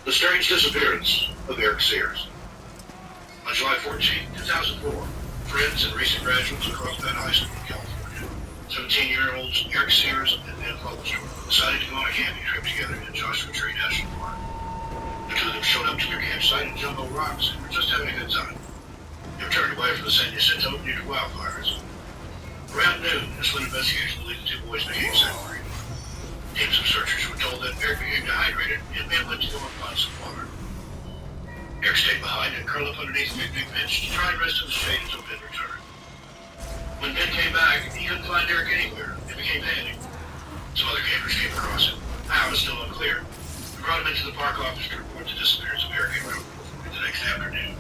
The strange disappearance of Eric Sears. On July 14, 2004, friends and recent graduates of Carlsbad High School in California, 17-year-olds Eric Sears and Ben Fogelstrom, decided to go on a camping trip together in Joshua Tree National Park. The two of them showed up to their campsite in Jumbo Rocks and were just having a good time. They were turned away from the San Jacinto due to wildfires. Around noon, this when investigators believed the two boys became separated. Teams of searchers were told that Eric became dehydrated and Ben went to go and find some water. Eric stayed behind and curled up underneath a big bench to try and rest in the shade until Ben returned. When Ben came back, he couldn't find Eric anywhere and became panicked. Some other campers came across him. How is still unclear. They brought him into the park office to report the disappearance of Eric and the next afternoon.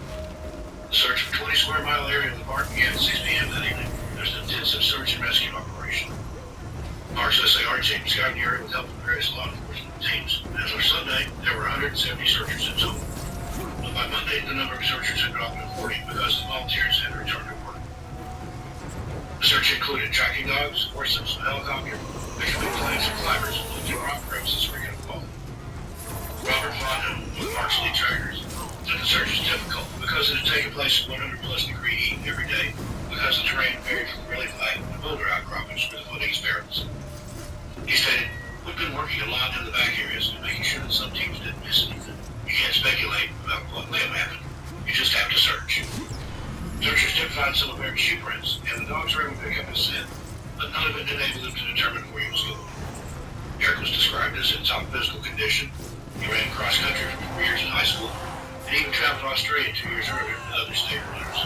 The search for 20-square-mile area of the park began at 6 p.m. that evening. There's an intensive search and rescue operation. Park's SAR team scoured the area with help from various law enforcement teams. As of Sunday, there were 170 searchers in total. But by Monday, the number of searchers had dropped to 40 because the volunteers had returned to work. The search included tracking dogs, horses, a helicopter, excavating plants and climbers, and looking rock crevices where he had fallen. Robert Fonda, one of Park's lead trackers, said the search was difficult because it had taken place at 100-plus degree heat every day because the terrain varied from really flat to boulder outcroppings where the footings varies. He stated, "We've been working a lot in the back areas and making sure that some teams didn't miss anything. You can't speculate about what may have happened. You just have to search." Searchers did find some of Eric's shoe prints, and the dogs were able to pick up his scent, but none of it enabled them to determine where he was going. Eric was described as in top physical condition. He ran cross country for 4 years in high school, and even traveled to Australia 2 years earlier with other state runners.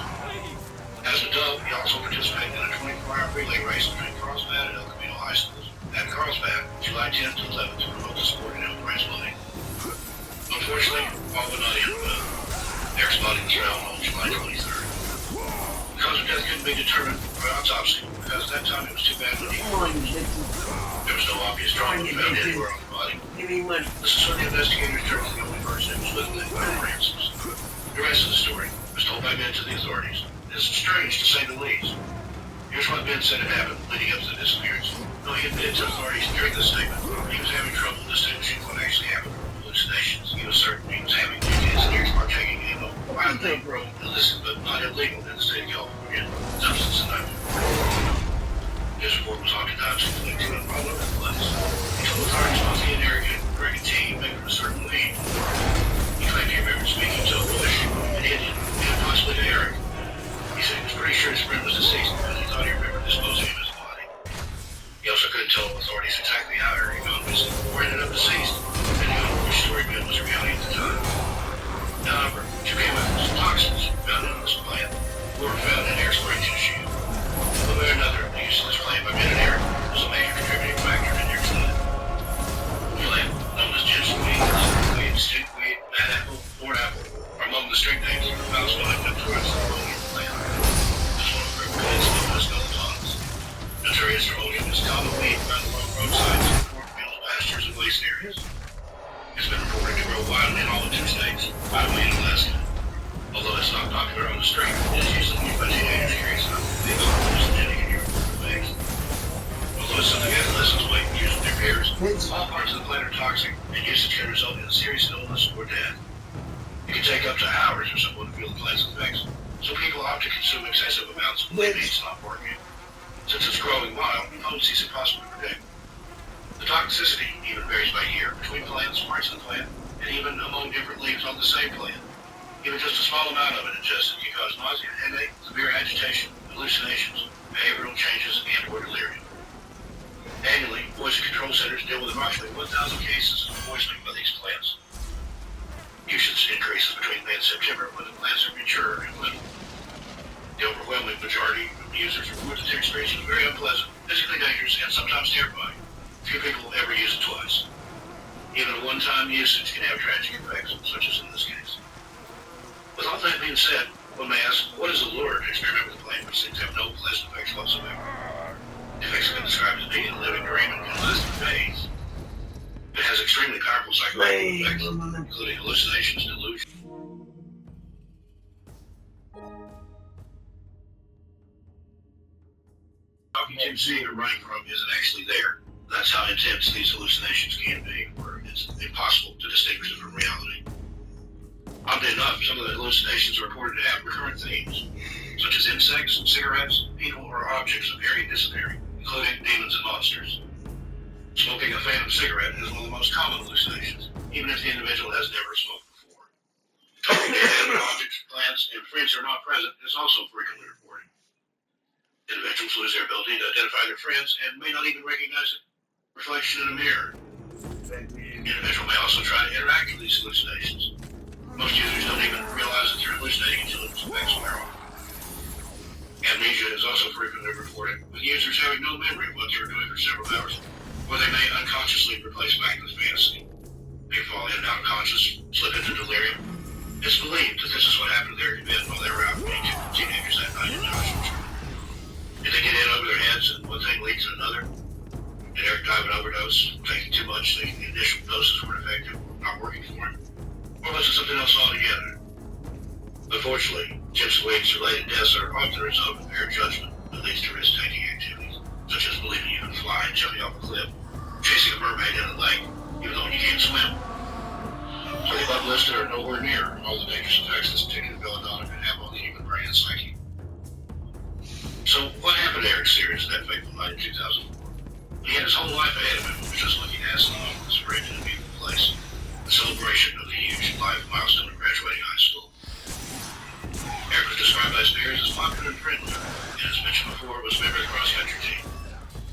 As an adult, he also participated in a 24-hour relay race between Carlsbad and El Camino High Schools at Carlsbad, July 10th to 11th, to promote the sport and help raise money. Unfortunately, all but not in Eric's body was found on July 23rd. The cause of death couldn't be determined by autopsy because at that time it was too badly decomposed. There was no obvious trauma found anywhere on the body. This is when the investigators turned to the only person who was living in by Francis. The rest of the story was told by Ben to the authorities. This is strange to say the least. Here's what Ben said had happened leading up to the disappearance. Though he admitted to authorities during the statement, he was having trouble distinguishing what actually happened from hallucinations. He was certain he was having his ears partaking in a wildly grown, illicit but not illegal in the state of California substance and his report was often times conflicting and all over the place. He told authorities both he and Eric had Greg and T made from a certain lead. He claimed he remembered speaking to a bush, an Indian, and possibly to Eric. He said he was pretty sure his friend was deceased because he thought he remembered disposing of his body. He also couldn't tell authorities exactly how Eric got missing or ended up deceased, depending on which story Ben was reality at the time. However, two chemicals, toxins, found in this plant were found in Eric's brain tissue. One way or another, the use of this plant by Ben and Eric was a major contributing factor in Eric's death. The plant, known as gingerweed, silverweed, stinkweed, mad apple, or apple, are among the strict names for the mouse line of towards the Rhodium plant. This one of the plants known as melatonin. Notorious Rhodium is common weed found along roadsides, cornfields, pastures, and waste areas. It's been reported to grow wildly in all the 2 states, Iowa and Alaska. Although it's not popular on the street, it is usually used by teenagers curious enough to think about hallucinogenic in Europe for bags. Although it's something adolescents might use with their peers, all parts of the plant are toxic, and usage can result in serious illness or death. It can take up to hours for someone to feel the plant's effects, so people opt to consume excessive amounts believing it's not working. Since it's growing wild, potency is impossible to predict. The toxicity even varies by year between plants, parts of the plant, and even among different leaves on the same plant. Even just a small amount of it ingested can cause nausea, headache, severe agitation, hallucinations, behavioral changes, and or delirium. Annually, poison control centers deal with approximately 1,000 cases of poisoning by these plants. Usage increases between May and September when the plants are mature and little. The overwhelming majority of users report that their experience was very unpleasant, physically dangerous, and sometimes terrifying. Few people ever use it twice. Even a one-time usage can have tragic effects, such as in this case. With all that being said, one may ask, what is the lure to experiment with a plant which seems to have no pleasant effects whatsoever? The effects have been described as being a living dream and can last for days. It has extremely powerful psychological effects, including hallucinations, delusions. Talking to, seeing, or running from isn't actually there. That's how intense these hallucinations can be, where it's impossible to distinguish them from reality. Oddly enough, some of the hallucinations are reported to have recurrent themes, such as insects, cigarettes, people, or objects appearing and disappearing, including demons and monsters. Smoking a phantom cigarette is one of the most common hallucinations, even if the individual has never smoked before. Talking to inanimate objects, plants, and friends who are not present is also frequently reported. Individuals lose their ability to identify their friends and may not even recognize a reflection in a mirror. The individual may also try to interact with these hallucinations. Most users don't even realize that they're hallucinating until its effects wear off. Amnesia is also frequently reported, with users having no memory of what they were doing for several hours, or they may unconsciously replace back to the fantasy. They fall in and out of conscious, slip into delirium. It's believed that this is what happened to their event while they were out being teenagers that night in Joshua. Did they get in over their heads and one thing leads to another? Did Eric die of an overdose, taking too much, thinking the initial doses weren't effective, not working for him? Or was it something else altogether? Unfortunately, Jim Sweet's related deaths are often the result of impaired judgment that leads to risk-taking activities, such as believing you can fly and jumping off a cliff, chasing a mermaid in a lake, even though you can't swim. So the above listed are nowhere near all the dangerous effects this particular belladonna can have on the human brain and psyche. So what happened to Eric Sears that fateful night in 2004? He had his whole life ahead of him, just looking at the spring in a beautiful place. The celebration of the huge life milestone of graduating high school. Eric was described by his peers as popular and friendly, and as mentioned before, was a member of the cross-country team.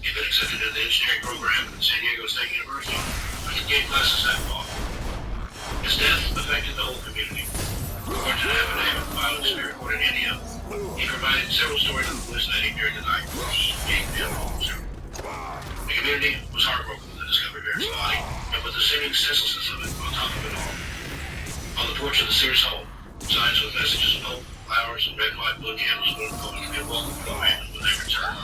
He had been accepted into the engineering program at San Diego State University, which gave classes that fall. His death affected the whole community. According to an affidavit filed in Spirit Court in India, he provided several stories of hallucinating during the night across being dead officer. The community was heartbroken with the discovery of Eric's body, and with the seeming senselessness of it on top of it all. On the porch of the Sears home, signs with messages of hope, flowers, and red, white, blue candles would have to be a welcome for the family when they returned.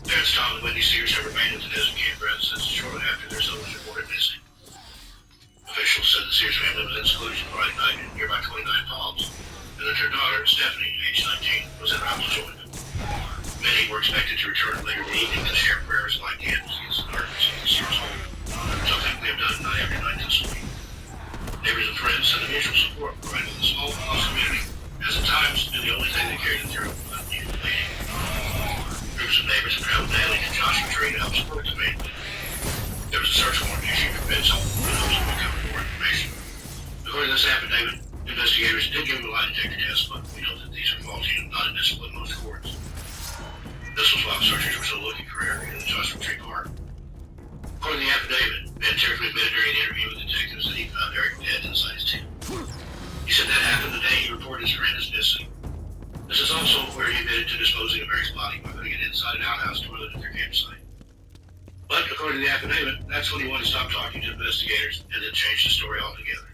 Parents Tom and Wendy Sears have remained at the desert campground since shortly after their son was reported missing. Officials said the Sears family was in seclusion Friday night in nearby 29 Palms, and that their daughter, Stephanie, age 19, was en route to join them. Many were expected to return later in the evening to share prayers and light candles against the darkness of the Sears home, something they have done night after night this week. Neighbors and friends sent mutual support provided the small, close community, as at times been the only thing that carried them through unneeded bleeding. Groups of neighbors have traveled daily to Joshua Tree to help support the family. There was a search warrant issued for Ben's home and those who recovered more information. According to this affidavit, investigators did give him a lie detector test, but we know that these are faulty and not admissible in most courts. This was while searchers were still looking for Eric in the Joshua Tree Park. According to the affidavit, Ben tearfully admitted during an interview with detectives that he found Eric dead inside his tent. He said that happened the day he reported his friend as missing. This is also where he admitted to disposing of Eric's body by putting it inside an outhouse toilet at their campsite. But according to the affidavit, that's when he wanted to stop talking to investigators and then changed the story altogether.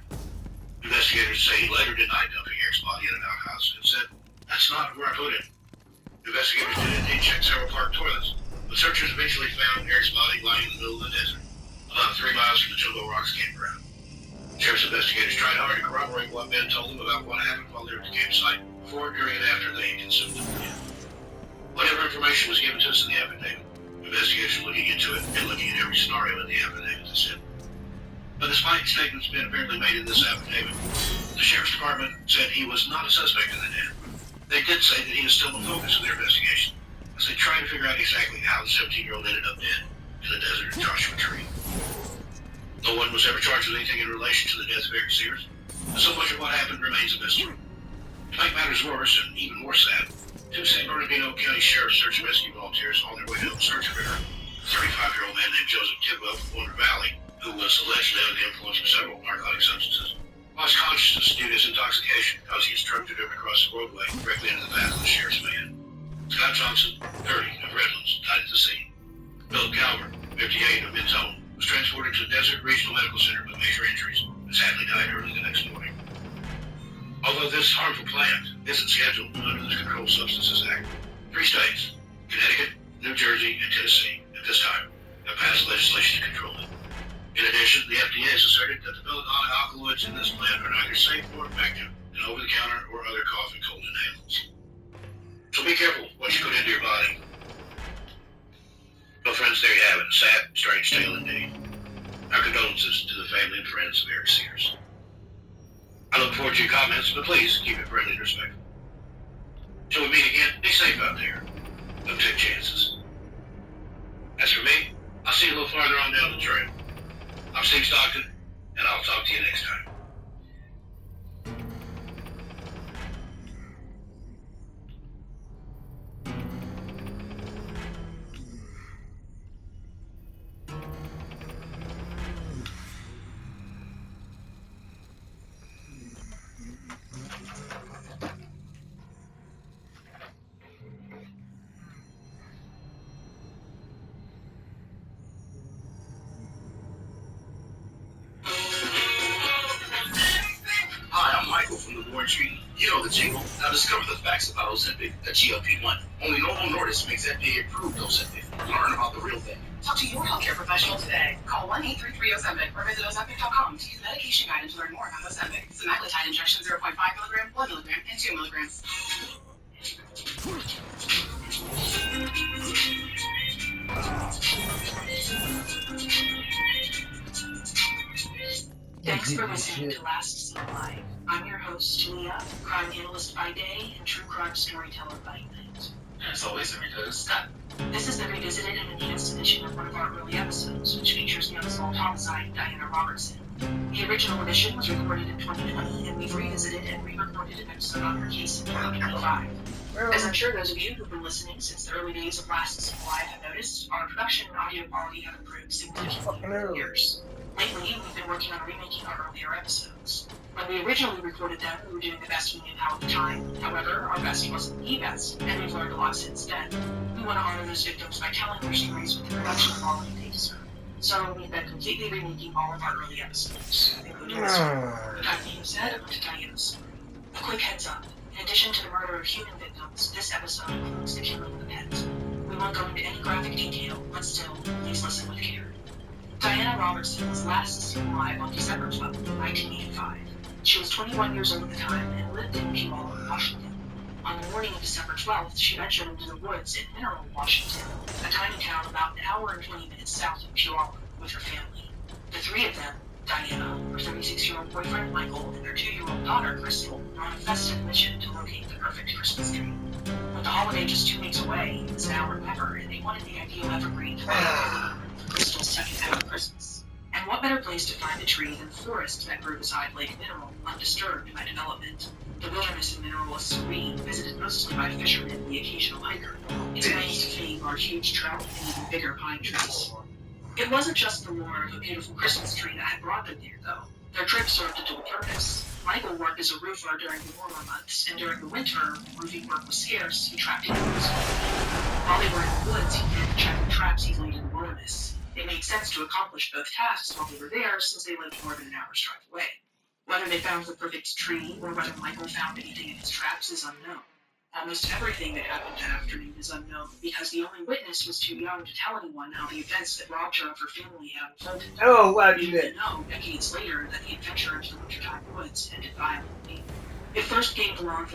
Investigators say he later denied dumping Eric's body in an outhouse and said, "That's not where I put it." Investigators did indeed check several park toilets, but searchers eventually found Eric's body lying in the middle of the desert, about 3 miles from the Jumbo Rocks campground. Sheriff's investigators tried hard to corroborate what Ben told them about what happened while they were at the campsite, before, during, and after they had consumed the food. Whatever information was given to us in the affidavit, investigators were looking into it and looking at every scenario in the affidavit, they said. But despite statements being apparently made in this affidavit, the Sheriff's Department said he was not a suspect in the death. They did say that he is still the focus of their investigation, as they try to figure out exactly how the 17-year-old ended up dead in the desert at Joshua Tree. No one was ever charged with anything in relation to the death of Eric Sears, and so much of what happened remains a mystery. To make matters worse, and even more sad, 2 San Bernardino County Sheriff's Search and Rescue volunteers on their way to help search for her, a 35-year-old man named Joseph Tidwell from Wonder Valley, who was allegedly under the influence of several narcotic substances, lost consciousness due to his intoxication because he was drunk to driven across the roadway directly into the path of the sheriff's van. Scott Johnson, 30, of Redlands, died at the scene. Philip Calvert, 58, of Mentone, was transported to the Desert Regional Medical Center with major injuries and sadly died early the next morning. Although this harmful plant isn't scheduled under the Controlled Substances Act, 3 states, Connecticut, New Jersey, and Tennessee, at this time, have passed legislation to control it. In addition, the FDA has asserted that the belladonna alkaloids in this plant are neither safe nor effective in over-the-counter or other cough and cold inhalants. So be careful what you put into your body. Well, friends, Folks, there you have it. A sad, strange tale indeed. Our condolences to the family and friends of Eric Sears. I look forward to your comments, but please keep it friendly and respectful. Till we meet again, be safe out there. Don't take chances. As for me, I'll see you a little farther on down the trail. I'm Steve Stockton, and I'll talk to you next time. Hi, I'm Michael from the War III. You know the jingle. Now discover the facts about Ozempic, a GLP-1. Only Novo Nordisk makes FDA-approved Ozempic. Learn about the real thing. Talk to your healthcare professional today. Call 1-833-OZEMPIC or visit Ozempic.com to use the medication guide to learn more about Ozempic. Semaglutide injection 0.5 milligram, 1 milligram, and 2 milligrams. Thanks for listening to Last Seen Live. I'm your host, Leah, crime analyst by day and true crime storyteller by night. As always, I'm your host, Scott. This is the revisited and enhanced edition of one of our early episodes, which features the unsolved homicide, Diana Robertson. The original edition was recorded in 2020, and we've revisited and re-recorded an episode on her case in 2025. As I'm sure those of you who've been listening since the early days of Last Seen Live have noticed, our production and audio quality have improved significantly over the years. Lately, we've been working on remaking our earlier episodes. When we originally recorded them, we were doing the best we knew how at the time. However, our best wasn't the best, and we've learned a lot since then. We want to honor those victims by telling their stories with the production quality they deserve. So we've been completely remaking all of our early episodes, including this one. With that being said, I'm going to tell you the story. A quick heads up. In addition to the murder of human victims, this episode includes the killing of a pet. We won't go into any graphic detail, but still, please listen with care. Diana Robertson was last seen alive on December 12, 1985. She was 21 years old at the time and lived in Puyallup, Washington. On the morning of December 12th, she ventured into the woods in Mineral, Washington, a tiny town about an hour and 20 minutes south of Puyallup, with her family. The three of them, Diana, her 36-year-old boyfriend Michael, and their 2-year-old daughter Crystal, were on a festive mission to locate the perfect Christmas tree. With the holiday just 2 weeks away, it was now or never, and they wanted the ideal evergreen to for Crystal's second ever Christmas. And what better place to find a tree than the forest that grew beside Lake Mineral, undisturbed by development? The wilderness in Mineral was serene, visited mostly by fishermen and the occasional hiker. Its claims to fame are huge trout and even bigger pine trees. It wasn't just the lure of a beautiful Christmas tree that had brought them there, though. Their trip served a dual purpose. Michael worked as a roofer during the warmer months, and during the winter, when roofing work was scarce, he trapped animals. While they were in the woods, he began to check the traps he'd laid in the wilderness. It made sense to accomplish both tasks while they were there, since they lived more than an hour's drive away. Whether they found the perfect tree, or whether Michael found anything in his traps, is unknown. Almost everything that happened that afternoon is unknown, because the only witness was too young to tell anyone how the events that robbed her of her family had unfolded. Oh, wow, you We did. didn't know, decades later, that the adventure into the wintertime woods ended violently. It first came to law enforcement